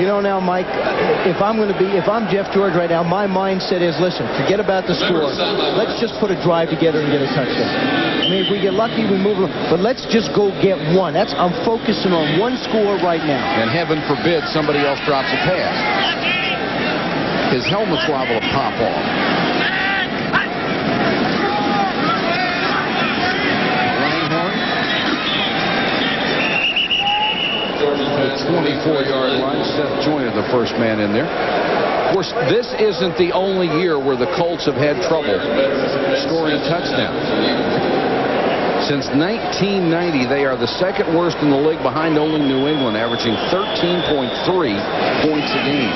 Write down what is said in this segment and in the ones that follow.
You know now, Mike, if I'm Jeff George right now, my mindset is, listen, forget about the score. Let's just put a drive together and get a touchdown. I mean, if we get lucky, we move it. But let's just go get one. I'm focusing on one score right now. And heaven forbid somebody else drops a pass. His helmet's liable to pop off. The 24-yard line. Seth Joyner, the first man in there. Of course, this isn't the only year where the Colts have had trouble scoring touchdowns. Since 1990, they are the second worst in the league, behind only New England, averaging 13.3 points a game.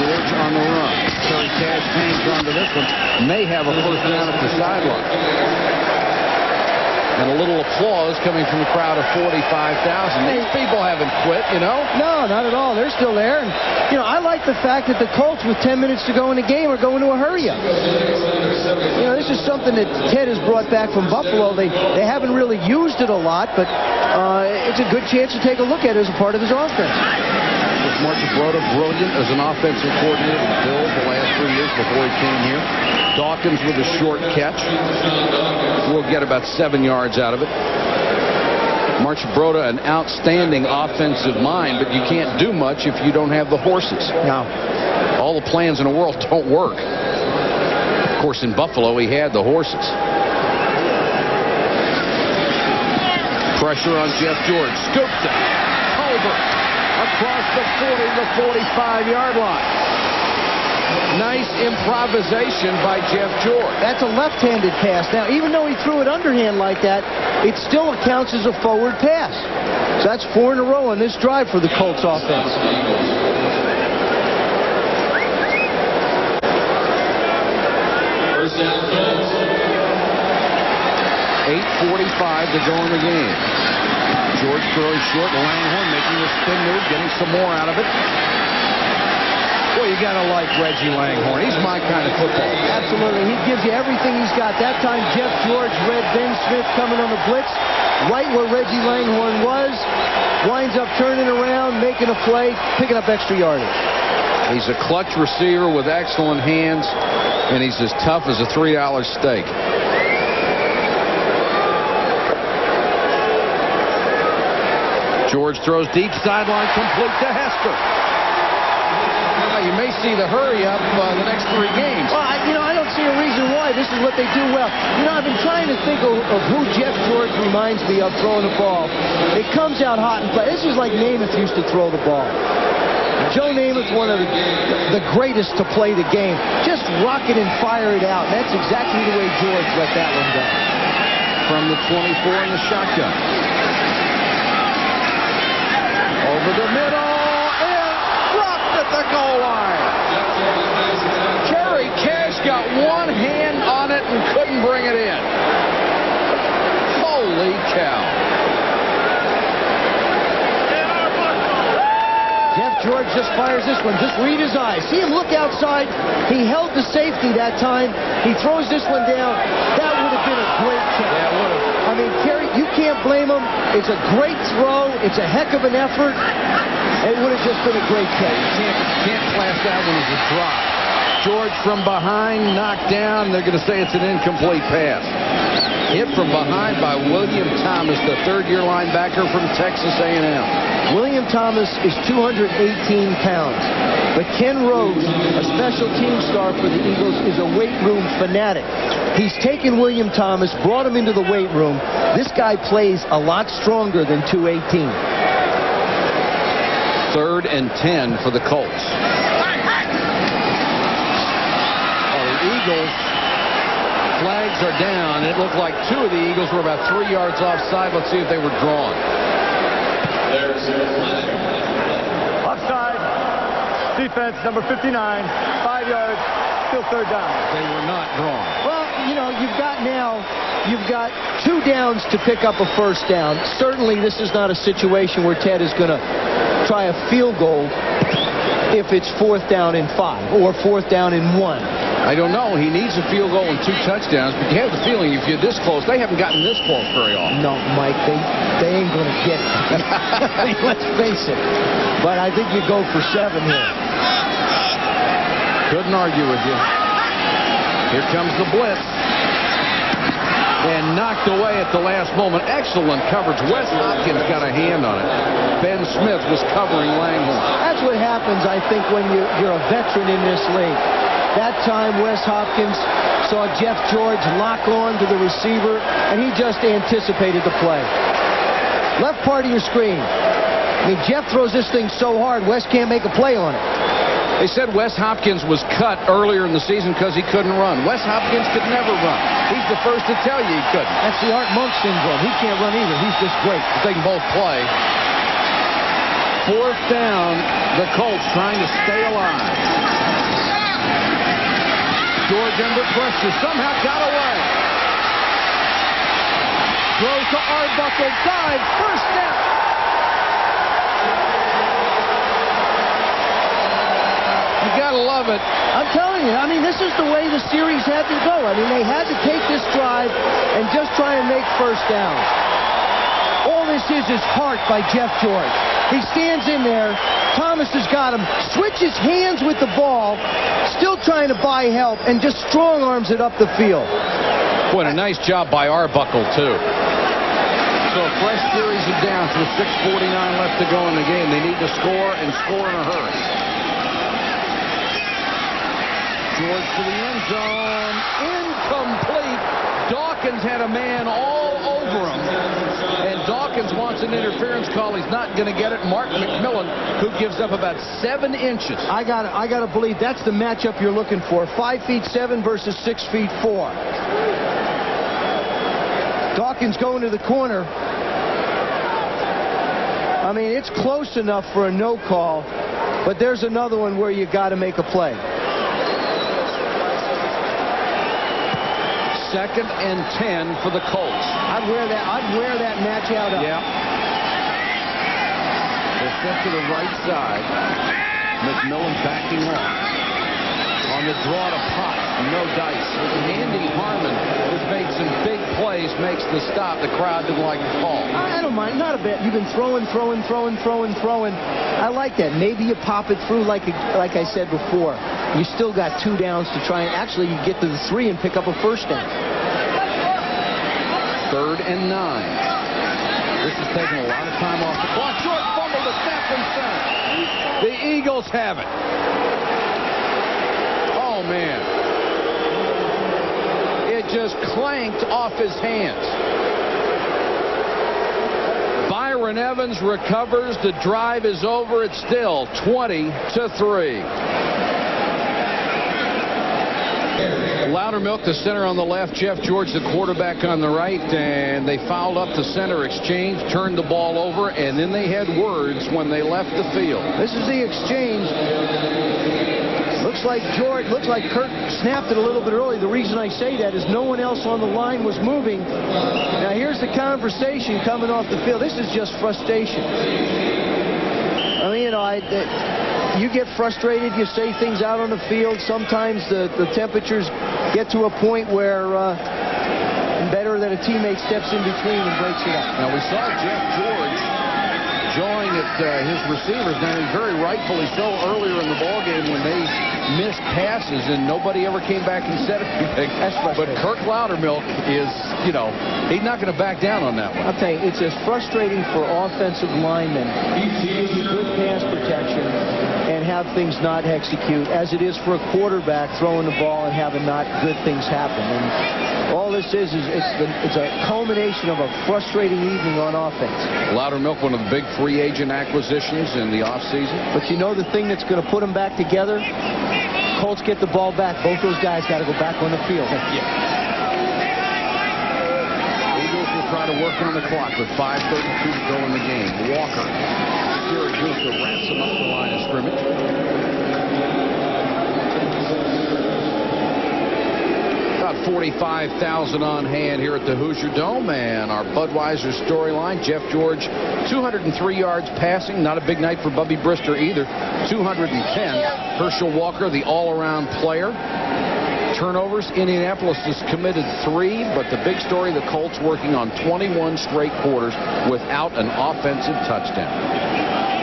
George on the run. Terry Cash hangs on to this one. May have a first down at the sideline. And a little applause coming from the crowd of 45,000. These people haven't quit, you know? No, not at all. They're still there. And, you know, I like the fact that the Colts, with 10 minutes to go in the game, are going to a hurry-up. You know, this is something that Ted has brought back from Buffalo. They haven't really used it a lot, but it's a good chance to take a look at it as a part of his offense. Mark Broda, brilliant as an offensive coordinator with Bill the last 3 years before he came here. Dawkins with a short catch. We'll get about 7 yards out of it. Mark Broda, an outstanding offensive mind, but you can't do much if you don't have the horses. No. All the plans in the world don't work. Of course, in Buffalo, he had the horses. Pressure on Jeff George. Scooped it. Over. Across the 40 to 45-yard line. Nice improvisation by Jeff George. That's a left-handed pass. Now, even though he threw it underhand like that, it still counts as a forward pass. So that's 4 in a row on this drive for the Colts offense. First down, Colts. 8:45 to go in the game. George throwing short. Langhorne making a spin move, getting some more out of it. Boy, you got to like Reggie Langhorne. He's my kind of football. Absolutely. He gives you everything he's got. That time, Jeff George read Ben Smith coming on the blitz, right where Reggie Langhorne was, winds up turning around, making a play, picking up extra yardage. He's a clutch receiver with excellent hands, and he's as tough as a $3 steak. George throws deep sideline, complete to Hester. You may see the hurry-up the next 3 games. Well, I don't see a reason why. This is what they do well. I've been trying to think of who Jeff George reminds me of throwing the ball. It comes out hot and play. This is like Namath used to throw the ball. Joe Namath, one of the greatest to play the game. Just rock it and fire it out. And that's exactly the way George let that one go. From the 24 in the shotgun. Over the middle. The goal line. Terry Cash got one hand on it and couldn't bring it in. Holy cow. Jeff George just fires this one. Just read his eyes. See him look outside. He held the safety that time. He throws this one down. That would have been a great catch. Yeah, it would have. I mean, Terry, you can't blame him. It's a great throw. It's a heck of an effort. It would have just been a great catch. Can't class that one as a drop. George from behind, knocked down. They're going to say it's an incomplete pass. Hit from behind by William Thomas, the third-year linebacker from Texas A&M. William Thomas is 218 pounds. But Ken Rose, a special team star for the Eagles, is a weight room fanatic. He's taken William Thomas, brought him into the weight room. This guy plays a lot stronger than 218. 3rd and 10 for the Colts. Well, the Eagles, flags are down. It looked like 2 of the Eagles were about 3 yards offside. Let's see if they were drawn. There's your flag. Offside. Defense, number 59. 5 yards. Still 3rd down. They were not drawn. Well, you've got 2 downs to pick up a first down. Certainly, this is not a situation where Ted is going to try a field goal if it's 4th down and 5 or 4th down and 1. I don't know. He needs a field goal and 2 touchdowns, but you have the feeling if you're this close, they haven't gotten this close very often. No, Mike, they ain't going to get it. Let's face it. But I think you go for 7 here. Couldn't argue with you. Here comes the blitz. And knocked away at the last moment. Excellent coverage. Wes Hopkins got a hand on it. Ben Smith was covering Langhorne. That's what happens, I think, when you're a veteran in this league. That time, Wes Hopkins saw Jeff George lock on to the receiver, and he just anticipated the play. Left part of your screen. I mean, Jeff throws this thing so hard, Wes can't make a play on it. They said Wes Hopkins was cut earlier in the season because he couldn't run. Wes Hopkins could never run. He's the first to tell you he couldn't. That's the Art Monk syndrome. He can't run either. He's just great. But they can both play. 4th down, the Colts trying to stay alive. George under pressure, somehow got away. Throws to Arbuckle, dive, first down. You gotta love it. I'm telling you, I mean, this is the way the series had to go. I mean, they had to take this drive and just try and make first down. All this is heart by Jeff George. He stands in there. Thomas has got him. Switches hands with the ball. Still trying to buy help and just strong arms it up the field. What a nice job by Arbuckle, too. So a fresh series of downs with 6:49 left to go in the game. They need to score and score in a hurry. George to the end zone. Incomplete. Dawkins had a man all over him. And Dawkins wants an interference call. He's not going to get it. Mark McMillan, who gives up about 7 inches. I gotta believe that's the matchup you're looking for. 5'7" versus 6'4". Dawkins going to the corner. I mean, it's close enough for a no call, but there's another one where you got to make a play. 2nd and 10 for the Colts. I'd wear that match out up. Yeah. They step to the right side. McMillan backing off. On the draw to Potts. No dice. Andy Harmon has made some big plays, makes the stop. The crowd didn't like the call. I don't mind. Not a bit. You've been throwing. I like that. Maybe you pop it through like I said before. You still got 2 downs to try, and actually you get to the 3 and pick up a first down. 3rd and 9. This is taking a lot of time off the clock. Short fumble to snap from center. The Eagles have it. Oh, man. It just clanked off his hands. Byron Evans recovers. The drive is over. It's still 20-3. Loudermilk, the center on the left, Jeff George, the quarterback on the right, and they fouled up the center exchange, turned the ball over, and then they had words when they left the field. This is the exchange. Looks like Kurt snapped it a little bit early. The reason I say that is no one else on the line was moving. Now here's the conversation coming off the field. This is just frustration. I mean, you know, you get frustrated, you say things out on the field. Sometimes the temperatures get to a point where better that a teammate steps in between and breaks it up. Now we saw Jeff George jawing at his receivers, and very rightfully so earlier in the ballgame when they missed passes and nobody ever came back and said anything. But Kirk Loudermilk is, you know, he's not going to back down on that one. I'll tell you, it's as frustrating for offensive linemen to give you good pass protection and have things not execute as it is for a quarterback throwing the ball and having not good things happen. And all this is it's a culmination of a frustrating evening on offense. Loudermilk, one of the big free agent acquisitions in the offseason. But you know the thing that's going to put them back together? Colts get the ball back. Both those guys got to go back on the field. Yeah. Eagles will try to work on the clock with 5:32 to go in the game. Walker. Syracuse wraps him up the line of scrimmage. About 45,000 on hand here at the Hoosier Dome, and our Budweiser storyline. Jeff George, 203 yards passing. Not a big night for Bubby Brister either. 210. Herschel Walker, the all-around player. Turnovers, Indianapolis has committed 3, but the big story, the Colts working on 21 straight quarters without an offensive touchdown.